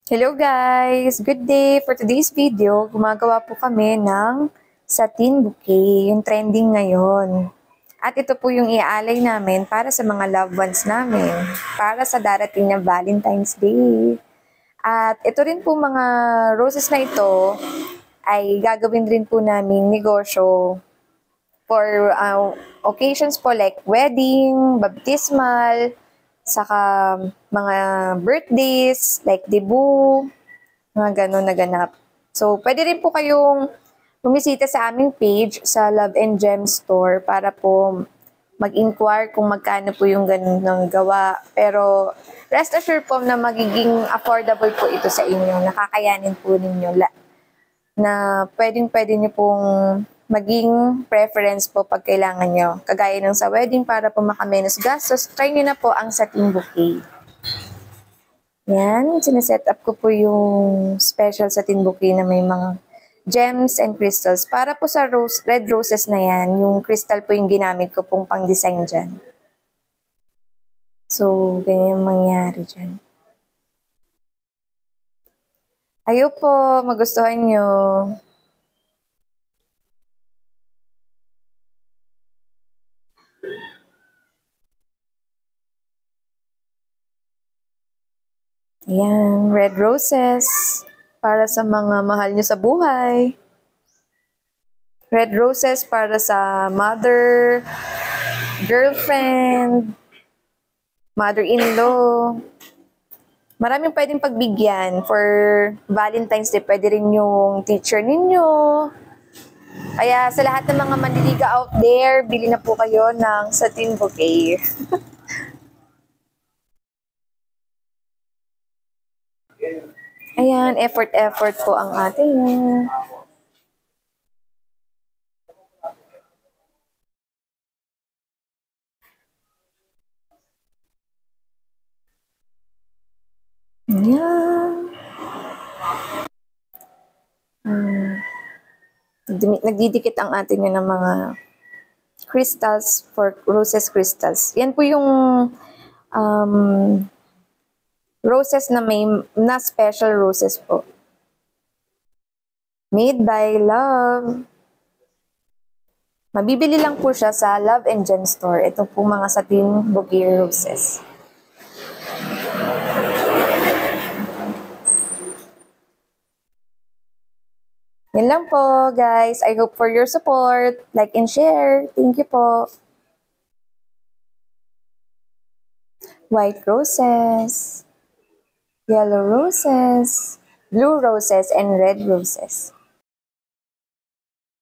Hello guys! Good day! For today's video, gumagawa po kami ng satin bouquet, yung trending ngayon. At ito po yung iaalay namin para sa mga loved ones namin, para sa darating na Valentine's Day. At ito rin po mga roses na ito ay gagawin rin po naming negosyo for occasions po like wedding, baptismal, saka mga birthdays like debut, mga ganun naganap. So, pwede rin po kayong bumisita sa aming page sa Love and Gem Store para po mag-inquire kung magkano po yung ganun ng gawa. Pero rest assured po na magiging affordable po ito sa inyo. Nakakayanin po ninyo na pwedeng-pwede nyo pong maging preference po pag kailangan nyo. Kagaya ng sa wedding para po makamenos gastos, try nyo na po ang satin bouquet. Yan, sineset up ko po yung special satin bouquet na may mga gems and crystals. Para po sa red roses na yan, yung crystal po yung ginamit ko pong pang-design dyan. So, ganyan yung mangyari dyan. Ayaw po, magustuhan nyo. Ayan, red roses para sa mga mahal nyo sa buhay. Red roses para sa mother, girlfriend, mother-in-law. Maraming pwedeng pagbigyan for Valentine's Day. Pwede rin yung teacher ninyo. Kaya sa lahat ng mga manliliga out there, bili na po kayo ng satin bouquet. Ayan, effort po ang ating. Ayan. Nagdidikit ang atin yun ng mga crystals for roses crystals. Yan po yung roses na special roses po. Made by Love. Mabibili lang po siya sa Love and Gem Store. Ito po mga satin bouquet roses. Yan lang po, guys. I hope for your support. Like and share. Thank you po. White roses, yellow roses, blue roses, and red roses.